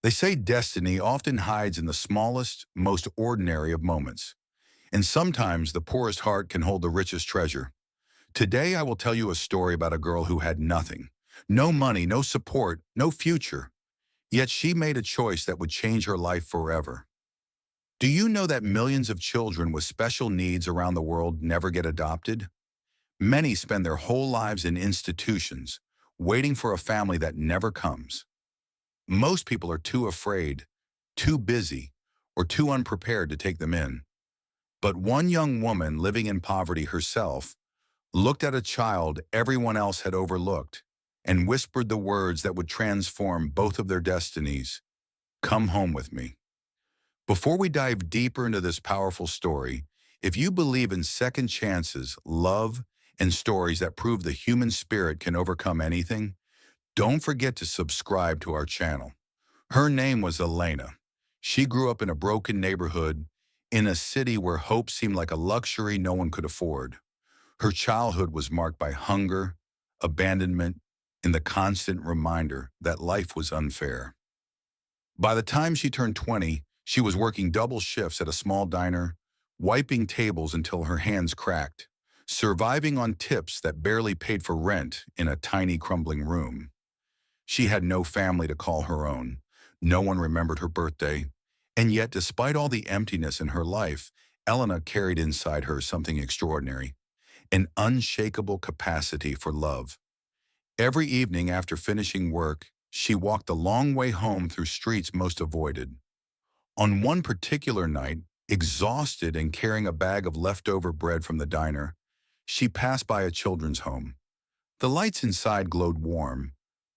They say destiny often hides in the smallest, most ordinary of moments. And sometimes the poorest heart can hold the richest treasure. Today, I will tell you a story about a girl who had nothing. No money, no support, no future. Yet she made a choice that would change her life forever. Do you know that millions of children with special needs around the world never get adopted? Many spend their whole lives in institutions, waiting for a family that never comes. Most people are too afraid, too busy, or too unprepared to take them in. But one young woman living in poverty herself looked at a child everyone else had overlooked and whispered the words that would transform both of their destinies. Come home with me. Before we dive deeper into this powerful story, if you believe in second chances, love, and stories that prove the human spirit can overcome anything, don't forget to subscribe to our channel. Her name was Elena. She grew up in a broken neighborhood in a city where hope seemed like a luxury no one could afford. Her childhood was marked by hunger, abandonment, and the constant reminder that life was unfair. By the time she turned 20, she was working double shifts at a small diner, wiping tables until her hands cracked, surviving on tips that barely paid for rent in a tiny crumbling room. She had no family to call her own. No one remembered her birthday. And yet, despite all the emptiness in her life, Elena carried inside her something extraordinary, an unshakable capacity for love. Every evening after finishing work, she walked the long way home through streets most avoided. On one particular night, exhausted and carrying a bag of leftover bread from the diner, she passed by a children's home. The lights inside glowed warm,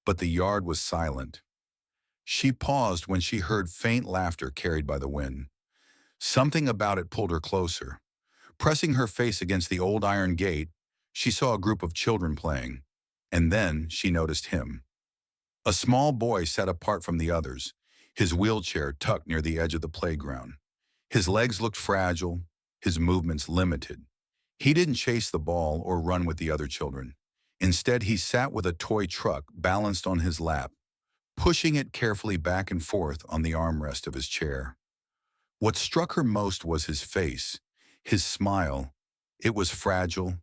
but the yard was silent. She paused when she heard faint laughter carried by the wind. Something about it pulled her closer. Pressing her face against the old iron gate, she saw a group of children playing. And then she noticed him. A small boy sat apart from the others, his wheelchair tucked near the edge of the playground. His legs looked fragile, his movements limited. He didn't chase the ball or run with the other children. Instead, he sat with a toy truck balanced on his lap, pushing it carefully back and forth on the armrest of his chair. What struck her most was his face, his smile. It was fragile,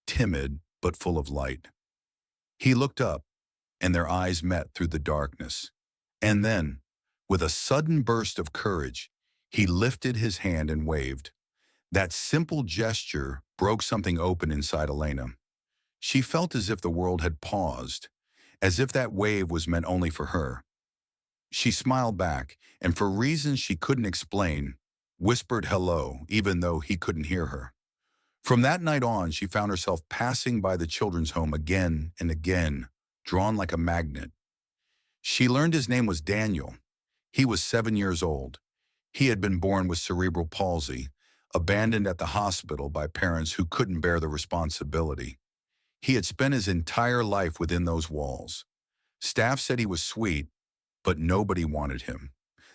timid, but full of light. He looked up, and their eyes met through the darkness. And then, with a sudden burst of courage, he lifted his hand and waved. That simple gesture broke something open inside Elena. She felt as if the world had paused, as if that wave was meant only for her. She smiled back, and for reasons she couldn't explain, whispered hello, even though he couldn't hear her. From that night on, she found herself passing by the children's home again and again, drawn like a magnet. She learned his name was Daniel. He was 7 years old. He had been born with cerebral palsy, abandoned at the hospital by parents who couldn't bear the responsibility. He had spent his entire life within those walls. Staff said he was sweet, but nobody wanted him.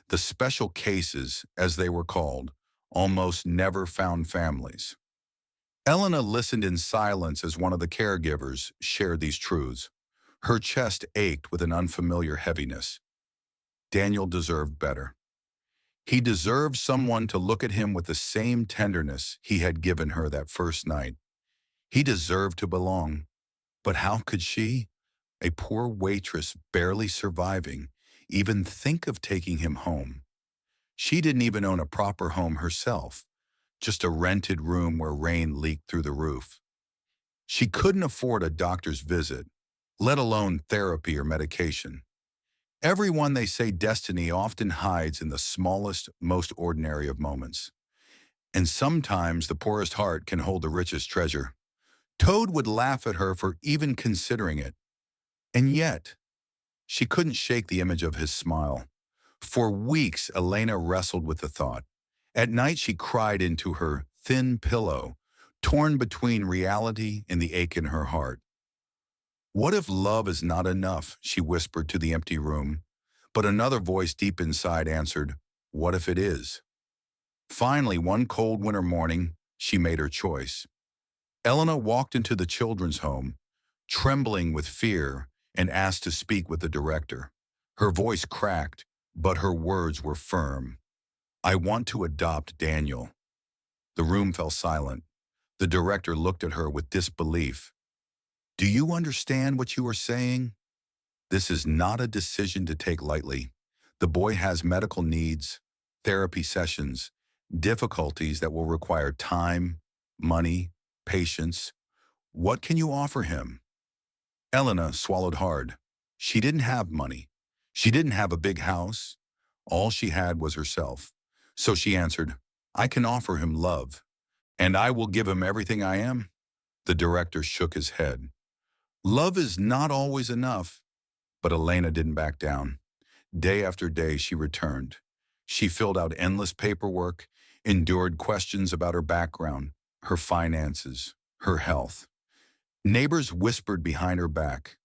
The special cases, as they were called, almost never found families. Elena listened in silence as one of the caregivers shared these truths. Her chest ached with an unfamiliar heaviness. Daniel deserved better. He deserved someone to look at him with the same tenderness he had given her that first night. He deserved to belong. But how could she, a poor waitress barely surviving, even think of taking him home? She didn't even own a proper home herself, just a rented room where rain leaked through the roof. She couldn't afford a doctor's visit, let alone therapy or medication. Everyone, they say, destiny often hides in the smallest, most ordinary of moments. And sometimes the poorest heart can hold the richest treasure. Toad would laugh at her for even considering it. And yet, she couldn't shake the image of his smile. For weeks, Elena wrestled with the thought. At night, she cried into her thin pillow, torn between reality and the ache in her heart. What if love is not enough, she whispered to the empty room. But another voice deep inside answered, what if it is? Finally, one cold winter morning, she made her choice. Elena walked into the children's home, trembling with fear, and asked to speak with the director. Her voice cracked, but her words were firm. "I want to adopt Daniel." The room fell silent. The director looked at her with disbelief. "Do you understand what you are saying? This is not a decision to take lightly. The boy has medical needs, therapy sessions, difficulties that will require time, money, patience. What can you offer him?" Elena swallowed hard. She didn't have money. She didn't have a big house. All she had was herself. So she answered, "I can offer him love, and I will give him everything I am." The director shook his head. "Love is not always enough." But Elena didn't back down. Day after day, she returned. She filled out endless paperwork, endured questions about her background, her finances, her health. Neighbors whispered behind her back.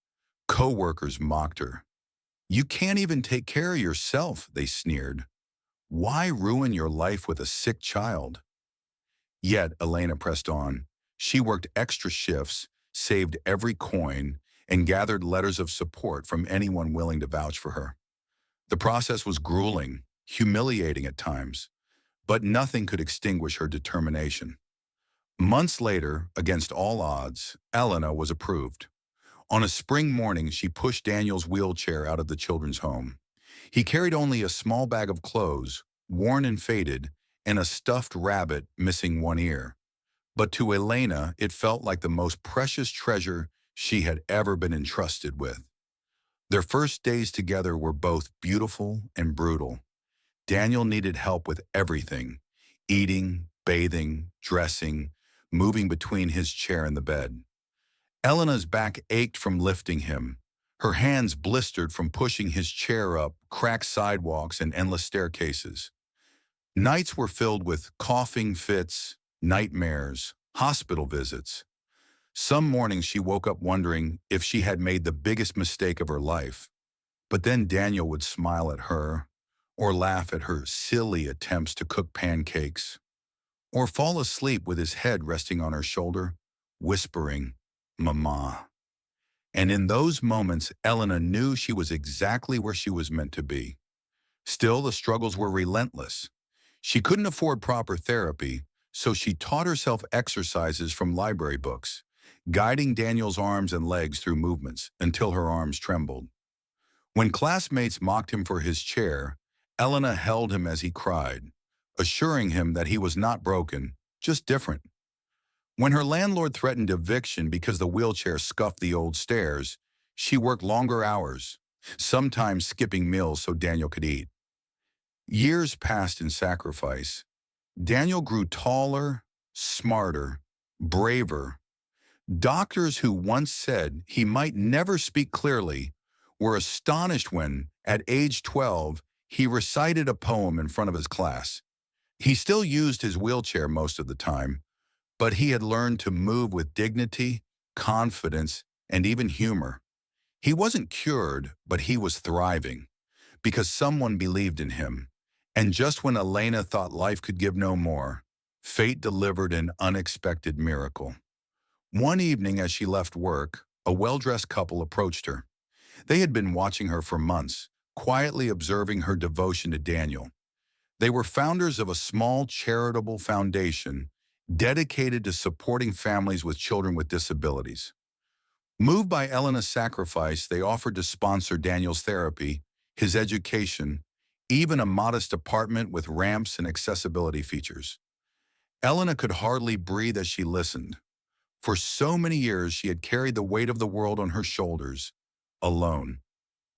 Co-workers mocked her. "You can't even take care of yourself," they sneered. "Why ruin your life with a sick child?" Yet Elena pressed on. She worked extra shifts, saved every coin, and gathered letters of support from anyone willing to vouch for her. The process was grueling, humiliating at times, but nothing could extinguish her determination. Months later, against all odds, Elena was approved. On a spring morning, she pushed Daniel's wheelchair out of the children's home. He carried only a small bag of clothes, worn and faded, and a stuffed rabbit missing one ear. But to Elena, it felt like the most precious treasure she had ever been entrusted with. Their first days together were both beautiful and brutal. Daniel needed help with everything: eating, bathing, dressing, moving between his chair and the bed. Elena's back ached from lifting him. Her hands blistered from pushing his chair up cracked sidewalks and endless staircases. Nights were filled with coughing fits, nightmares, hospital visits. Some mornings she woke up wondering if she had made the biggest mistake of her life. But then Daniel would smile at her, or laugh at her silly attempts to cook pancakes, or fall asleep with his head resting on her shoulder, whispering, "Mama." And in those moments, Elena knew she was exactly where she was meant to be. Still, the struggles were relentless. She couldn't afford proper therapy, so she taught herself exercises from library books, guiding Daniel's arms and legs through movements until her arms trembled. When classmates mocked him for his chair, Elena held him as he cried, assuring him that he was not broken, just different. When her landlord threatened eviction because the wheelchair scuffed the old stairs, she worked longer hours, sometimes skipping meals so Daniel could eat. Years passed in sacrifice. Daniel grew taller, smarter, braver. Doctors who once said he might never speak clearly were astonished when, at age 12, he recited a poem in front of his class. He still used his wheelchair most of the time, but he had learned to move with dignity, confidence, and even humor. He wasn't cured, but he was thriving, because someone believed in him. And just when Elena thought life could give no more, fate delivered an unexpected miracle. One evening as she left work, a well-dressed couple approached her. They had been watching her for months, quietly observing her devotion to Daniel. They were founders of a small charitable foundation dedicated to supporting families with children with disabilities. Moved by Elena's sacrifice, they offered to sponsor Daniel's therapy, his education, even a modest apartment with ramps and accessibility features. Elena could hardly breathe as she listened. For so many years, she had carried the weight of the world on her shoulders, alone.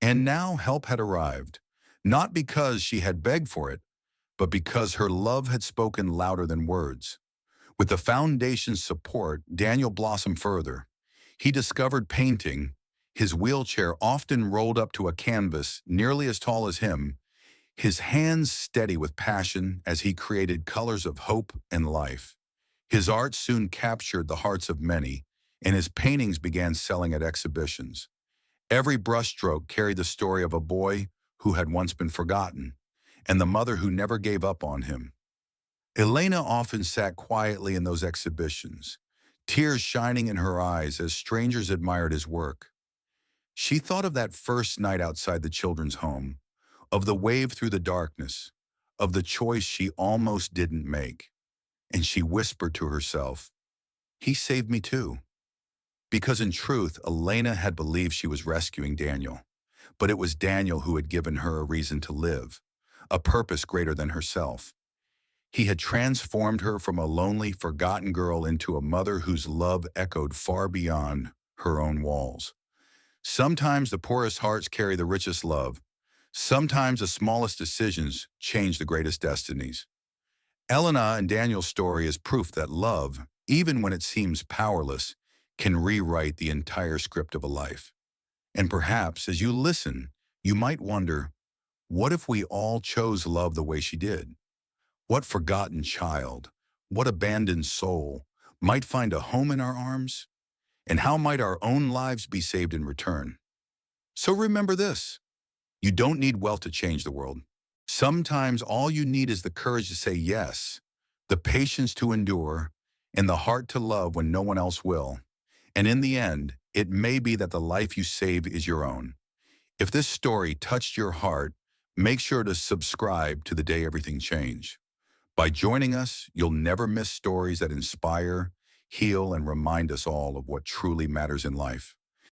And now help had arrived, not because she had begged for it, but because her love had spoken louder than words. With the foundation's support, Daniel blossomed further. He discovered painting, his wheelchair often rolled up to a canvas nearly as tall as him, his hands steady with passion as he created colors of hope and life. His art soon captured the hearts of many, and his paintings began selling at exhibitions. Every brushstroke carried the story of a boy who had once been forgotten, and the mother who never gave up on him. Elena often sat quietly in those exhibitions, tears shining in her eyes as strangers admired his work. She thought of that first night outside the children's home, of the wave through the darkness, of the choice she almost didn't make. And she whispered to herself, "He saved me too." Because in truth, Elena had believed she was rescuing Daniel. But it was Daniel who had given her a reason to live, a purpose greater than herself. He had transformed her from a lonely, forgotten girl into a mother whose love echoed far beyond her own walls. Sometimes the poorest hearts carry the richest love. Sometimes the smallest decisions change the greatest destinies. Elena and Daniel's story is proof that love, even when it seems powerless, can rewrite the entire script of a life. And perhaps as you listen, you might wonder, what if we all chose love the way she did? What forgotten child, what abandoned soul might find a home in our arms? And how might our own lives be saved in return? So remember this, you don't need wealth to change the world. Sometimes all you need is the courage to say yes, the patience to endure, and the heart to love when no one else will. And in the end, it may be that the life you save is your own. If this story touched your heart, make sure to subscribe to The Day Everything Changed. By joining us, you'll never miss stories that inspire, heal, and remind us all of what truly matters in life.